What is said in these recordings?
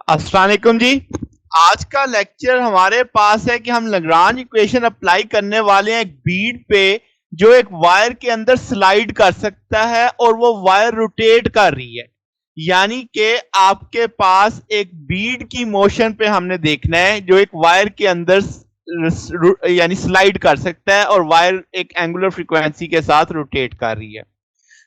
अस्सलाम वालेकुम जी। आज का लेक्चर हमारे पास है कि हम लैग्रांज इक्वेशन अप्लाई करने वाले हैं एक बीड पे जो एक वायर के अंदर स्लाइड कर सकता है और वो वायर रोटेट कर रही है। यानी कि आपके पास एक बीड की मोशन पे हमने देखना है जो एक वायर के अंदर यानी स्लाइड कर सकता है और वायर एक एंगुलर फ्रीक्वेंसी के साथ रोटेट कर रही है।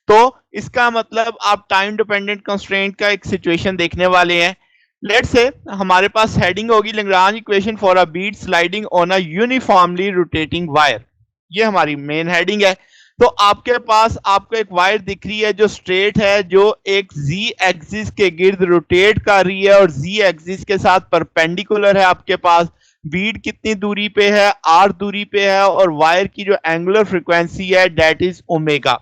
तो इसका मतलब आप टाइम डिपेंडेंट कंस्ट्रेंट का एक सिचुएशन देखने वाले हैं। लेट्स से हमारे पास हेडिंग होगी Lagrange equation for a Beed sliding on a uniformly rotating wire. ये हमारी मेन हेडिंग है। तो आपके पास आपको एक वायर दिख रही है जो स्ट्रेट है, जो एक जी एक्सिस के गिर्द रोटेट कर रही है और जी एक्सिस के साथ परपेंडिकुलर है। आपके पास बीड कितनी दूरी पे है, आर दूरी पे है, और वायर की जो एंगुलर फ्रीक्वेंसी है दैट इज ओमेगा।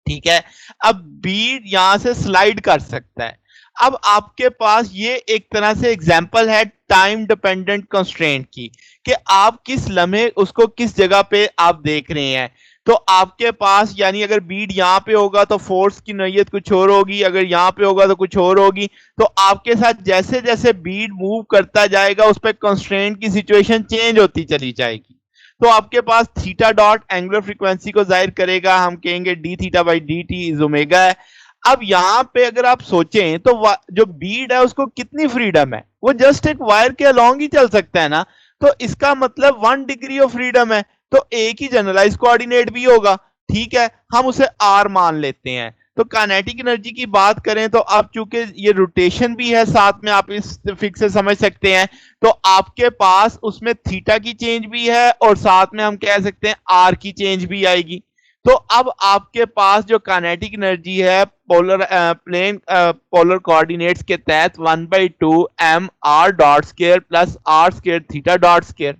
ठीक है। अब बीड यहां से स्लाइड कर सकता है। अब आपके पास ये एक तरह से एग्जांपल है टाइम डिपेंडेंट कंस्ट्रेंट की कि आप किस लम्हे उसको किस जगह पे आप देख रहे हैं। तो आपके पास यानी अगर बीड यहां पे होगा तो फोर्स की नोयत कुछ और होगी, अगर यहां पे होगा तो कुछ और होगी। तो आपके साथ जैसे जैसे बीड मूव करता जाएगा उस पर कंस्ट्रेंट की सिचुएशन चेंज होती चली जाएगी। तो आपके पास थीटा डॉट एंगुलर फ्रीक्वेंसी को जाहिर करेगा, हम कहेंगे D theta by d T is omega है। अब यहां पे अगर आप सोचें तो जो बीड है उसको कितनी फ्रीडम है, वो जस्ट एक वायर के अलोंग ही चल सकता है ना। तो इसका मतलब 1 डिग्री ऑफ फ्रीडम है, तो एक ही जनरलाइज कोऑर्डिनेट भी होगा। ठीक है, हम उसे आर मान लेते हैं। तो काइनेटिक एनर्जी की बात करें तो अब चूंकि ये रोटेशन भी है साथ में, आप इस फिक्स से समझ सकते हैं। तो आपके पास उसमें थीटा की चेंज भी है और साथ में हम कह सकते हैं आर की चेंज भी आएगी। तो अब आपके पास जो काइनेटिक एनर्जी है पोलर प्लेन पोलर कोऑर्डिनेट्स के तहत 1/2 m r dot square plus r square theta dot square.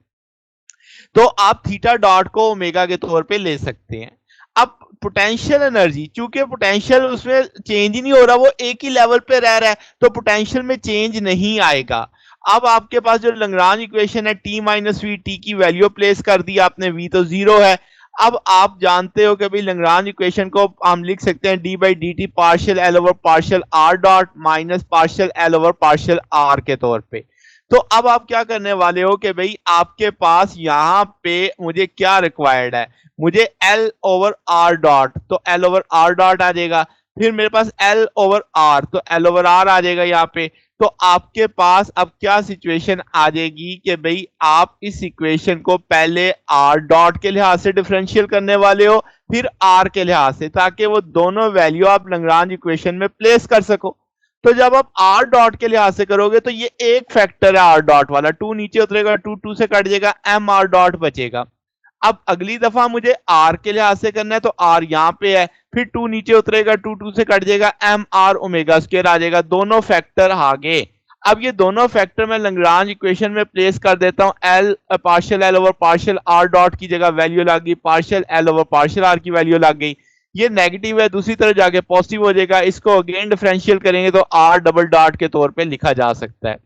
तो आप थीटा डॉट को ओमेगा के तौर पे ले सकते हैं। अब पोटेंशियल एनर्जी, चूंकि पोटेंशियल उसमें चेंज ही नहीं हो रहा, वो एक ही लेवल पे रह रहा है, तो पोटेंशियल में चेंज नहीं आएगा। अब आपके पास जो लैग्रांज इक्वेशन है टी माइनस वी, टी की वैल्यू प्लेस कर दी आपने, वी तो जीरो है। अब आप जानते हो कि भाई लैग्रांज इक्वेशन को हम लिख सकते हैं d by d t partial l over partial r dot minus partial l over partial r के तौर पे। तो अब आप क्या करने वाले हो कि भाई आपके पास यहां पे मुझे क्या रिक्वायर्ड है, मुझे एल ओवर आर डॉट, तो एल ओवर आर डॉट आ जाएगा। फिर मेरे पास एल ओवर आर, तो एल ओवर आर आ जाएगा यहाँ पे। तो आपके पास अब क्या सिचुएशन आ जाएगी कि भाई आप इस इक्वेशन को पहले आर डॉट के लिहाज से डिफरेंशियल करने वाले हो, फिर आर के लिहाज से, ताकि वो दोनों वैल्यू आप लैग्रांज इक्वेशन में प्लेस कर सको। तो जब आप आर डॉट के लिहाज से करोगे तो ये एक फैक्टर है आर डॉट वाला, टू नीचे उतरेगा, टू टू से कट जाएगा, एम आर डॉट बचेगा। अब अगली दफा मुझे आर के लिहाज से करना है तो आर यहां पे है, फिर टू नीचे उतरेगा, टू टू से कट जाएगा, एम आर ओमेगा स्क्वायर आ जाएगा, दोनों फैक्टर आ गए। अब ये दोनों फैक्टर मैं लैग्रांज इक्वेशन में प्लेस कर देता हूं। L partial l over partial r dot की जगह वैल्यू लग गई partial l over partial r की वैल्यू लग गई। ये नेगेटिव है, दूसरी तरफ जाके पॉजिटिव हो जाएगा। इसको अगेन डिफरेंशियल करेंगे तो आर डबल डॉट के तौर पे लिखा जा सकता है।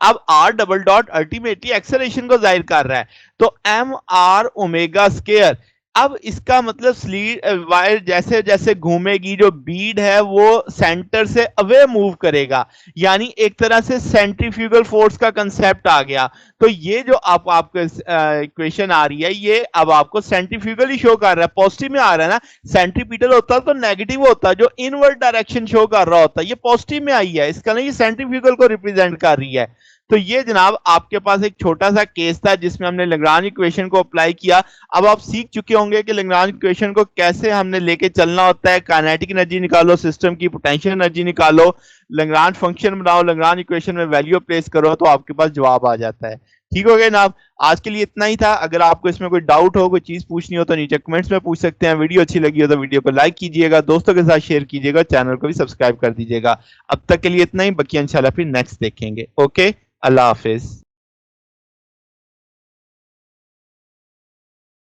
अब r double dot ultimately acceleration को जाहिर कर रहा है, तो एम आर ओमेगा स्क्वायर। अब इसका मतलब वायर जैसे जैसे घूमेगी जो बीड है वो सेंटर से अवे मूव करेगा, यानी एक तरह से सेंट्रीफ्यूगल फोर्स का कंसेप्ट आ गया। तो ये जो आपको इक्वेशन आ रही है ये अब आपको सेंट्रीफ्यूगल ही शो कर रहा है, पॉजिटिव में आ रहा है ना। सेंट्रीपिटल होता तो नेगेटिव होता, जो इनवर्ड डायरेक्शन शो कर रहा होता, ये पॉजिटिव में आई है, इसका नहीं, ये सेंट्रीफ्यूगल को रिप्रेजेंट कर रही है। तो ये जनाब आपके पास एक छोटा सा केस था जिसमें हमने लैग्रांज इक्वेशन को अप्लाई किया। अब आप सीख चुके होंगे कि लैग्रांज इक्वेशन को कैसे हमने लेके चलना होता है। काइनेटिक एनर्जी निकालो, सिस्टम की पोटेंशियल एनर्जी निकालो, लैग्रांज फंक्शन बनाओ, लैग्रांज इक्वेशन में वैल्यू प्लेस करो, तो आपके पास जवाब आ जाता है। ठीक हो गया जनाब, आज के लिए इतना ही था। अगर आपको इसमें कोई डाउट हो, कोई चीज पूछनी हो तो नीचे कमेंट्स में पूछ सकते हैं। वीडियो अच्छी लगी हो तो वीडियो को लाइक कीजिएगा, दोस्तों के साथ शेयर कीजिएगा, चैनल को भी सब्सक्राइब कर दीजिएगा। अब तक के लिए इतना ही, बाकी इंशाल्लाह फिर नेक्स्ट देखेंगे। ओके, अल्लाह हाफिज।